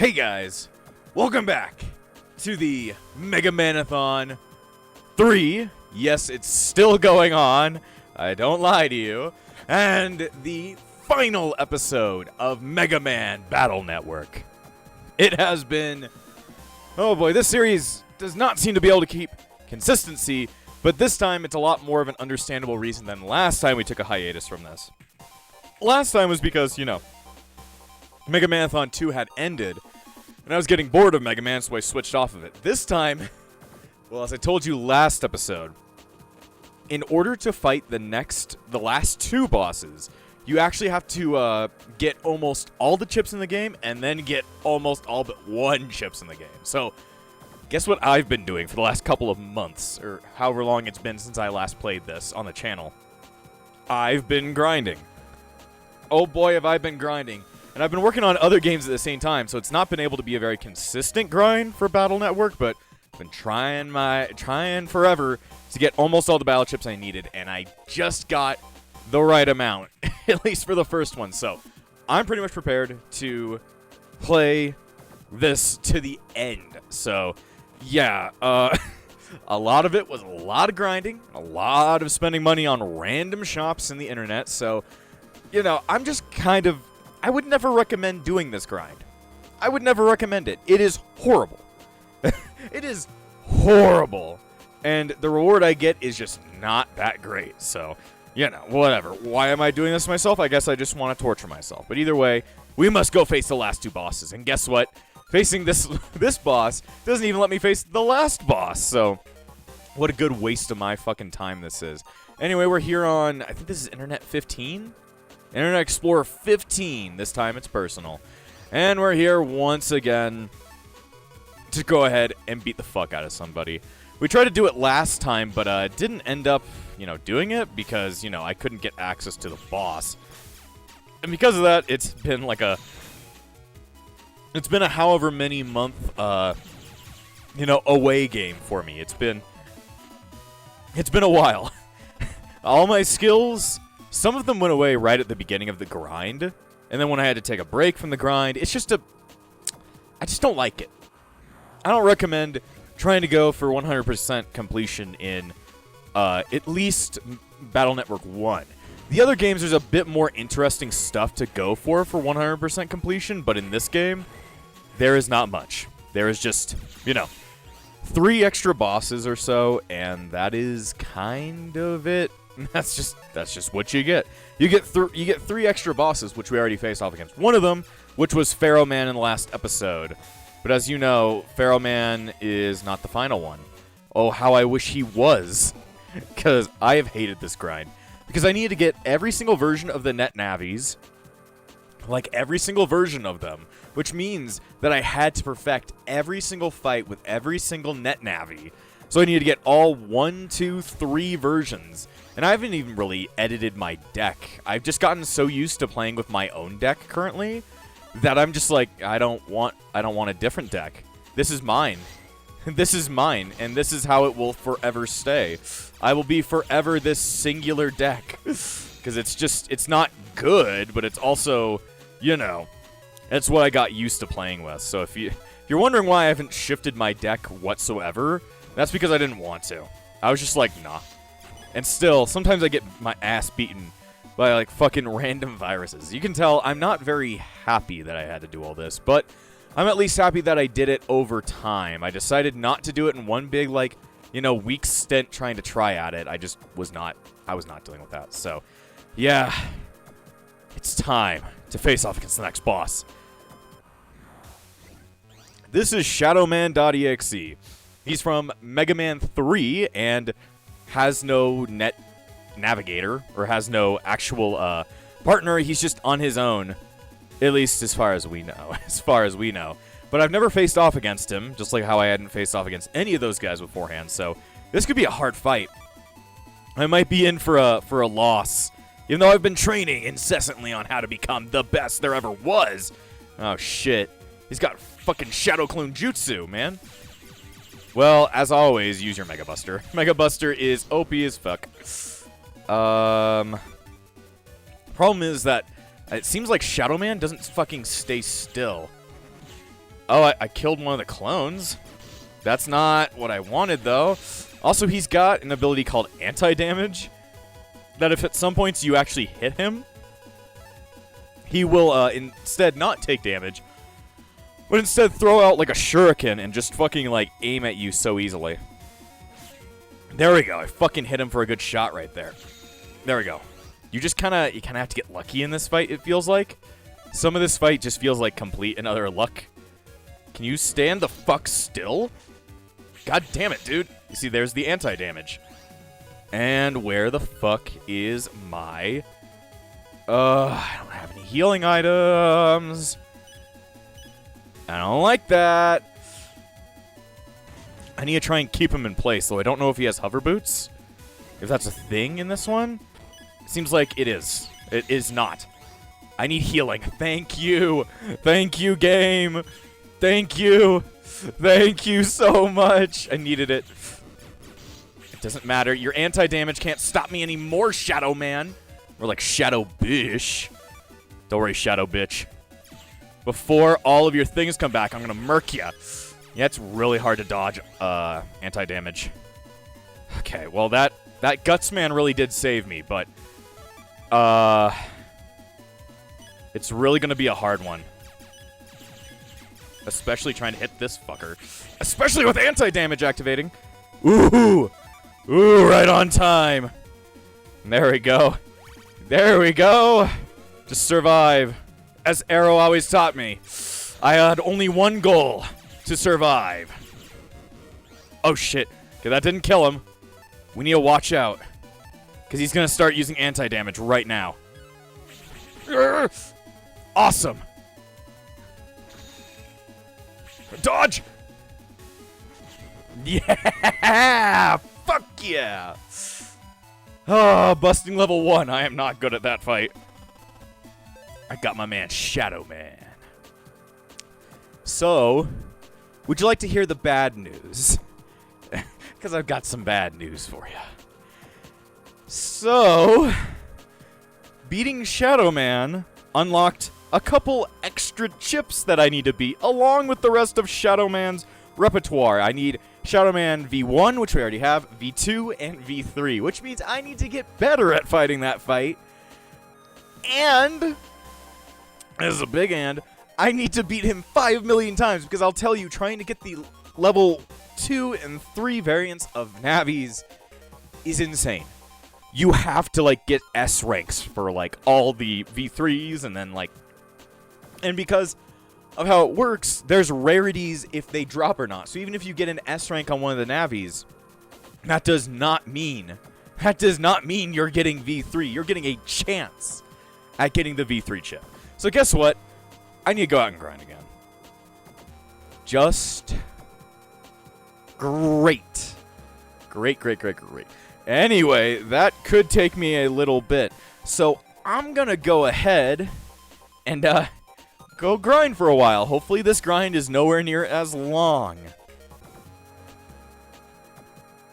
Hey guys, welcome back to the Mega Man-a-thon 3. Yes, it's still going on. I don't lie to you. And the final episode of Mega Man Battle Network. It has been... oh boy, this series does not seem to be able to keep consistency, but this time it's a lot more of an understandable reason than last time we took a hiatus from this. Last time was because, you know, Mega Man-a-thon 2 had ended, and I was getting bored of Mega Man, so I switched off of it. This time, well, as I told you last episode, in order to fight the last two bosses, you actually have to get almost all the chips in the game, and then get almost all but one chips in the game. So, guess what I've been doing for the last couple of months, or however long it's been since I last played this on the channel? I've been grinding. Oh boy, have I been grinding. And I've been working on other games at the same time, so it's not been able to be a very consistent grind for Battle Network, but I've been trying forever to get almost all the battle chips I needed, and I just got the right amount, at least for the first one. So I'm pretty much prepared to play this to the end. So yeah, a lot of it was a lot of grinding, a lot of spending money on random shops in the internet. So, you know, I'm just kind of... I would never recommend doing this grind. I would never recommend it. It is horrible. It is horrible. And the reward I get is just not that great. So, you know, whatever. Why am I doing this to myself? I guess I just want to torture myself. But either way, we must go face the last two bosses. And guess what? Facing this boss doesn't even let me face the last boss. So, what a good waste of my fucking time this is. Anyway, we're here on, I think this is Internet 15? Internet Explorer 15. This time it's personal. And we're here once again to go ahead and beat the fuck out of somebody. We tried to do it last time, but didn't end up, you know, doing it because, you know, I couldn't get access to the boss. And because of that, it's been like a... it's been a however many month, you know, away game for me. It's been a while. All my skills... some of them went away right at the beginning of the grind, and then when I had to take a break from the grind, it's just I just don't like it. I don't recommend trying to go for 100% completion in at least Battle Network 1. The other games, there's a bit more interesting stuff to go for 100% completion, but in this game, there is not much. There is just, you know, 3 extra bosses or so, and that is kind of it. That's just what you get. You get 3 extra bosses, which we already faced off against. One of them, which was Pharaoh Man in the last episode. But as you know, Pharaoh Man is not the final one. Oh, how I wish he was. Because I have hated this grind. Because I needed to get every single version of the Net Navis. Like, every single version of them. Which means that I had to perfect every single fight with every single Net Navi. So I needed to get all 1, 2, 3 versions. And I haven't even really edited my deck. I've just gotten so used to playing with my own deck currently that I'm just like, I don't want a different deck. This is mine. This is mine, and this is how it will forever stay. I will be forever this singular deck. Because it's not good, but it's also, you know, it's what I got used to playing with. So if you're wondering why I haven't shifted my deck whatsoever, that's because I didn't want to. I was just like, nah. And still, sometimes I get my ass beaten by, like, fucking random viruses. You can tell I'm not very happy that I had to do all this, but I'm at least happy that I did it over time. I decided not to do it in one big, like, you know, week stint trying to try at it. I was not dealing with that. So, yeah, it's time to face off against the next boss. This is ShadowMan.EXE. He's from Mega Man 3, and has no net navigator, or has no actual partner. He's just on his own, at least as far as we know. But I've never faced off against him, just like how I hadn't faced off against any of those guys beforehand. So this could be a hard fight. I might be in for a loss, even though I've been training incessantly on how to become the best there ever was. Oh shit, he's got fucking Shadow Clone Jutsu, man. Well, as always, use your Mega Buster. Mega Buster is OP as fuck. Problem is that it seems like Shadow Man doesn't fucking stay still. Oh, I killed one of the clones. That's not what I wanted, though. Also, he's got an ability called anti-damage, that if at some points you actually hit him, he will instead not take damage, but instead throw out like a shuriken and just fucking like aim at you so easily. There we go. I fucking hit him for a good shot right there. There we go. You kind of have to get lucky in this fight, it feels like. Some of this fight just feels like complete and utter luck. Can you stand the fuck still? God damn it, dude. You see, there's the anti-damage. And where the fuck is my... I don't have any healing items. I don't like that. I need to try and keep him in place, though I don't know if he has hover boots. If that's a thing in this one. Seems like it is. It is not. I need healing. Thank you. Thank you, game. Thank you. Thank you so much. I needed it. It doesn't matter. Your anti-damage can't stop me anymore, Shadow Man. Or like Shadow Bish. Don't worry, Shadow Bitch. Before all of your things come back, I'm gonna murk ya. Yeah, it's really hard to dodge anti-damage. Okay, well that Gutsman really did save me, but it's really gonna be a hard one. Especially trying to hit this fucker. Especially with anti-damage activating. Ooh! Ooh, right on time. There we go. There we go. Just survive. As Arrow always taught me, I had only one goal. To survive. Oh, shit. Okay, that didn't kill him. We need to watch out. Because he's going to start using anti-damage right now. Awesome. Dodge! Yeah! Fuck yeah! Oh, busting level 1. I am not good at that fight. I got my man Shadow Man. So, would you like to hear the bad news? Because I've got some bad news for you. So, beating Shadow Man unlocked a couple extra chips that I need to beat, along with the rest of Shadow Man's repertoire. I need Shadow Man V1, which we already have, V2, and V3, which means I need to get better at fighting that fight. And, this is a big and, I need to beat him 5 million times, because I'll tell you, trying to get the level 2 and 3 variants of Navis is insane. You have to, like, get S ranks for, like, all the V3s, and then, like... And because of how it works, there's rarities if they drop or not. So even if you get an S rank on one of the Navis, that does not mean you're getting V3. You're getting a chance at getting the V3 chip. So guess what? I need to go out and grind again. Just great. Great. Anyway, that could take me a little bit. So I'm going to go ahead and go grind for a while. Hopefully this grind is nowhere near as long.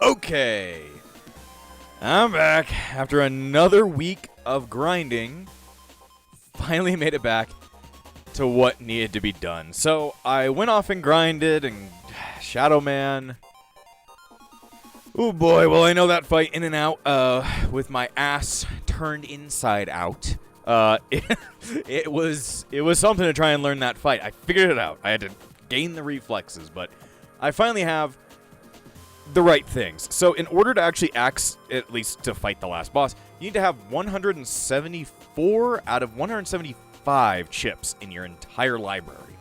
Okay. I'm back after another week of grinding. Finally made it back to what needed to be done. So I went off and grinded, and Shadow Man. Oh boy, well I know that fight in and out with my ass turned inside out. It was something to try and learn that fight. I figured it out. I had to gain the reflexes, but I finally have the right things. So in order to actually at least to fight the last boss, you need to have 174 out of 175 chips in your entire library.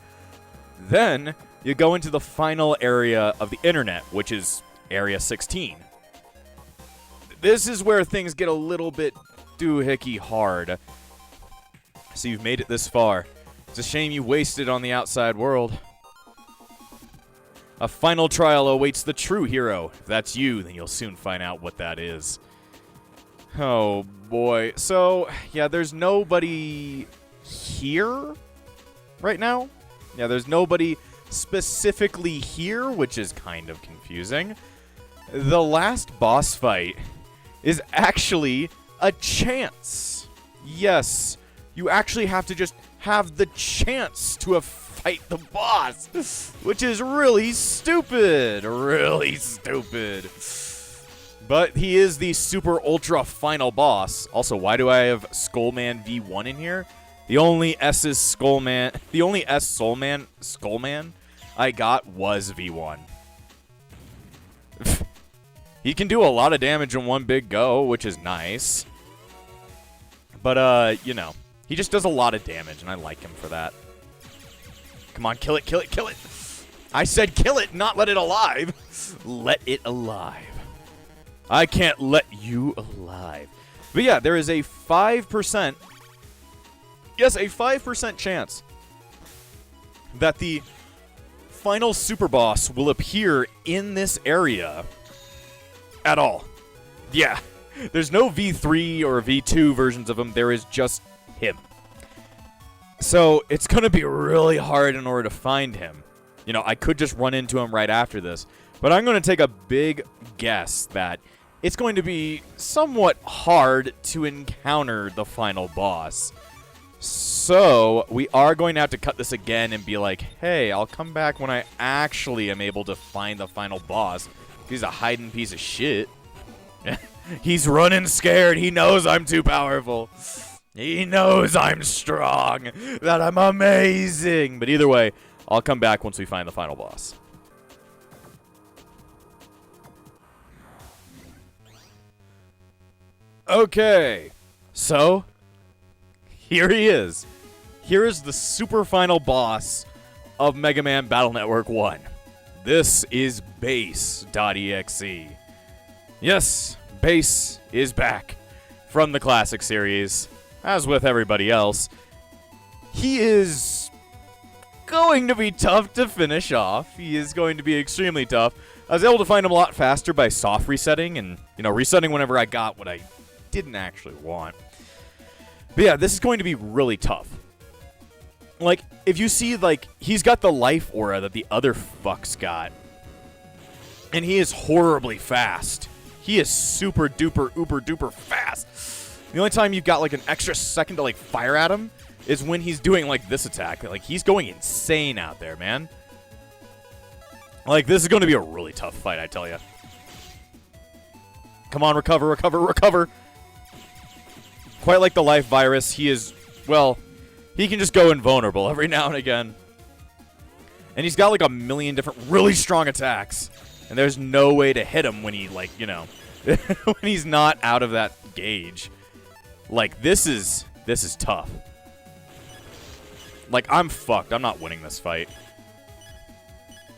Then you go into the final area of the internet, which is Area 16. This is where things get a little bit doohickey hard. So you've made it this far. It's a shame you wasted on the outside world. A final trial awaits the true hero. If that's you, then you'll soon find out what that is. Oh boy. So, yeah, there's nobody here right now. Yeah, there's nobody specifically here, which is kind of confusing. The last boss fight is actually a chance. Yes, you actually have to just have the chance to have fight the boss, which is really stupid. Really stupid. But he is the super ultra final boss. Also, why do I have Skullman V1 in here? The only S Skullman I got was V1. He can do a lot of damage in one big go, which is nice. But, you know, he just does a lot of damage, and I like him for that. Come on, kill it, kill it, kill it. I said kill it, not let it alive. Let it alive. I can't let you alive. But yeah, there is a 5%, yes, a 5% chance that the final super boss will appear in this area at all. Yeah, there's no V3 or V2 versions of him. There is just him. So it's going to be really hard in order to find him. You know, I could just run into him right after this, but I'm going to take a big guess that it's going to be somewhat hard to encounter the final boss. So we are going to have to cut this again and be like, hey, I'll come back when I actually am able to find the final boss. He's a hiding piece of shit. He's running scared. He knows I'm too powerful. He knows I'm strong, that I'm amazing. But either way, I'll come back once we find the final boss. Okay, so here he is. Here is the super final boss of Mega Man Battle Network 1. This is Base.exe. Yes, Base is back from the classic series, as with everybody else. He is going to be tough to finish off. He is going to be extremely tough. I was able to find him a lot faster by soft resetting and, you know, resetting whenever I got what I didn't actually want. But yeah, this is going to be really tough. Like, if you see, like, he's got the life aura that the other fucks got. And he is horribly fast. He is super duper uber duper fast. The only time you've got, like, an extra second to, like, fire at him is when he's doing, like, this attack. Like, he's going insane out there, man. Like, this is going to be a really tough fight, I tell you. Come on, recover, recover, recover. Quite like the life virus, he is, well, he can just go invulnerable every now and again. And he's got like a million different really strong attacks. And there's no way to hit him when he, like, you know, when he's not out of that gauge. Like, this is tough. Like, I'm fucked. I'm not winning this fight.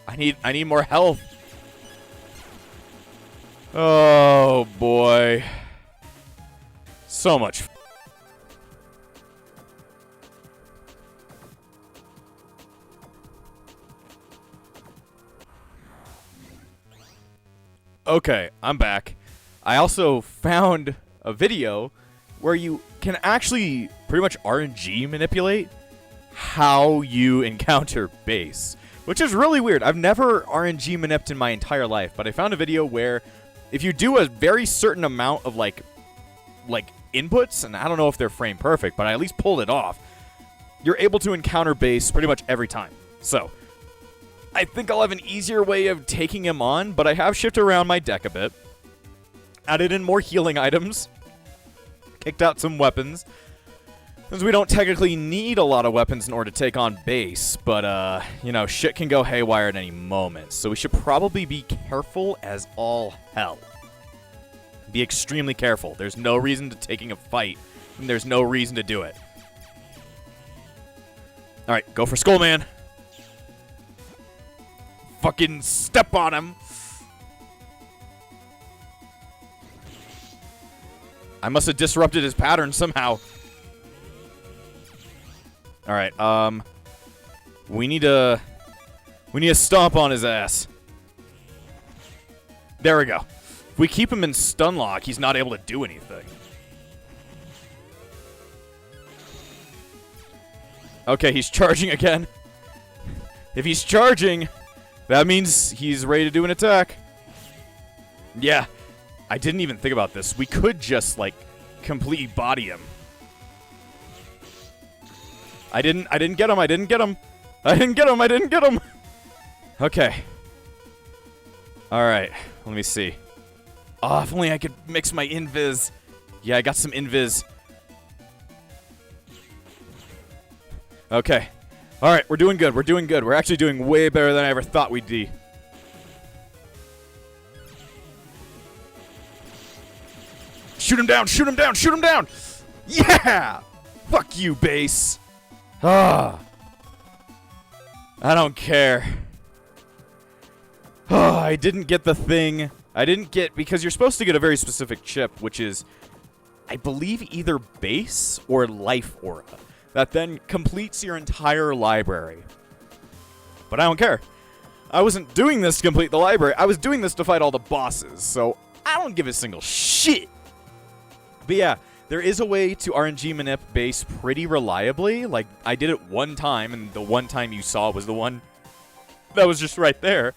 I need more health. Oh, boy. So much. Okay, I'm back. I also found a video where you can actually pretty much RNG manipulate how you encounter Base, which is really weird. I've never RNG manipped in my entire life, but I found a video where if you do a very certain amount of like inputs, and I don't know if they're frame perfect, but I at least pulled it off, you're able to encounter Base pretty much every time. So I think I'll have an easier way of taking him on, but I have shifted around my deck a bit. Added in more healing items. Kicked out some weapons. Since we don't technically need a lot of weapons in order to take on Base, but, you know, shit can go haywire at any moment. So we should probably be careful as all hell. Be extremely careful. There's no reason to taking a fight, and there's no reason to do it. Alright, go for Skullman. Fucking step on him. I must have disrupted his pattern somehow. Alright, we need to stomp on his ass. There we go. If we keep him in stun lock, he's not able to do anything. Okay, he's charging again. If he's charging, that means he's ready to do an attack. Yeah, I didn't even think about this. We could just, like, completely body him. I didn't get him. I didn't get him. I didn't get him. Okay. All right. Let me see. Oh, if only I could mix my invis. Yeah, I got some invis. Okay. All right, we're doing good. We're doing good. We're actually doing way better than I ever thought we'd be. Shoot him down. Shoot him down. Shoot him down. Yeah. Fuck you, base. Ah. I don't care. Oh, I didn't get the thing. I didn't get, because you're supposed to get a very specific chip, which is, I believe, either base or life aura, that then completes your entire library. But I don't care. I wasn't doing this to complete the library. I was doing this to fight all the bosses, so I don't give a single shit. But yeah, there is a way to RNG manip base pretty reliably. Like, I did it one time, and the one time you saw was the one that was just right there.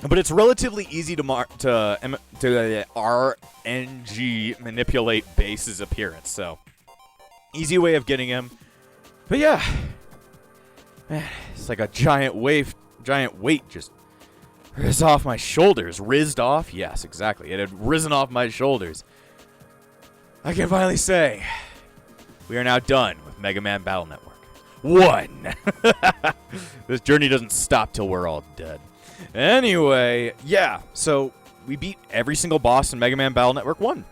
But it's relatively easy to RNG manipulate base's appearance, so easy way of getting him. But yeah, man, it's like a giant weight just rizzed off my shoulders. Rizzed off? Yes, exactly. It had risen off my shoulders. I can finally say we are now done with Mega Man Battle Network 1. This journey doesn't stop till we're all dead. Anyway, yeah, so we beat every single boss in Mega Man Battle Network 1.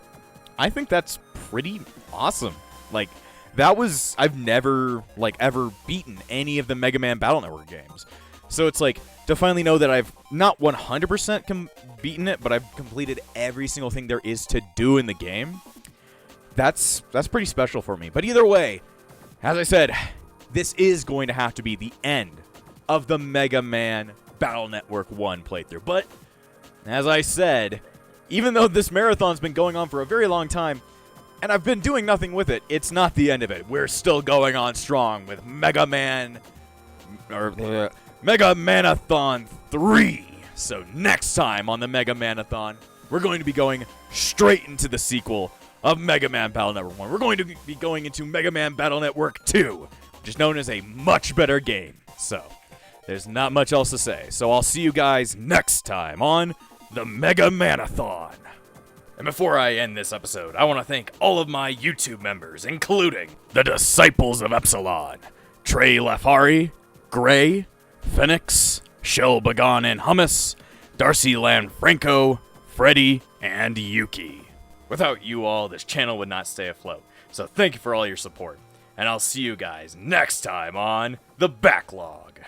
I think that's pretty awesome. Like, that was, I've never, like, ever beaten any of the Mega Man Battle Network games. So it's like, to finally know that I've not 100% beaten it, but I've completed every single thing there is to do in the game, that's pretty special for me. But either way, as I said, this is going to have to be the end of the Mega Man Battle Network 1 playthrough. But, as I said, even though this marathon's been going on for a very long time, and I've been doing nothing with it, it's not the end of it. We're still going on strong with Mega Man-athon 3. So next time on the Mega Man-athon, we're going to be going straight into the sequel of Mega Man Battle Network 1. We're going to be going into Mega Man Battle Network 2, which is known as a much better game. So, there's not much else to say. So I'll see you guys next time on the Mega Man-athon. And before I end this episode, I want to thank all of my YouTube members, including the Disciples of Epsilon, Trey Lafari, Gray, Phoenix, Shell Bagan and Hummus, Darcy Lanfranco, Freddy, and Yuki. Without you all, this channel would not stay afloat. So thank you for all your support. And I'll see you guys next time on The Backlog.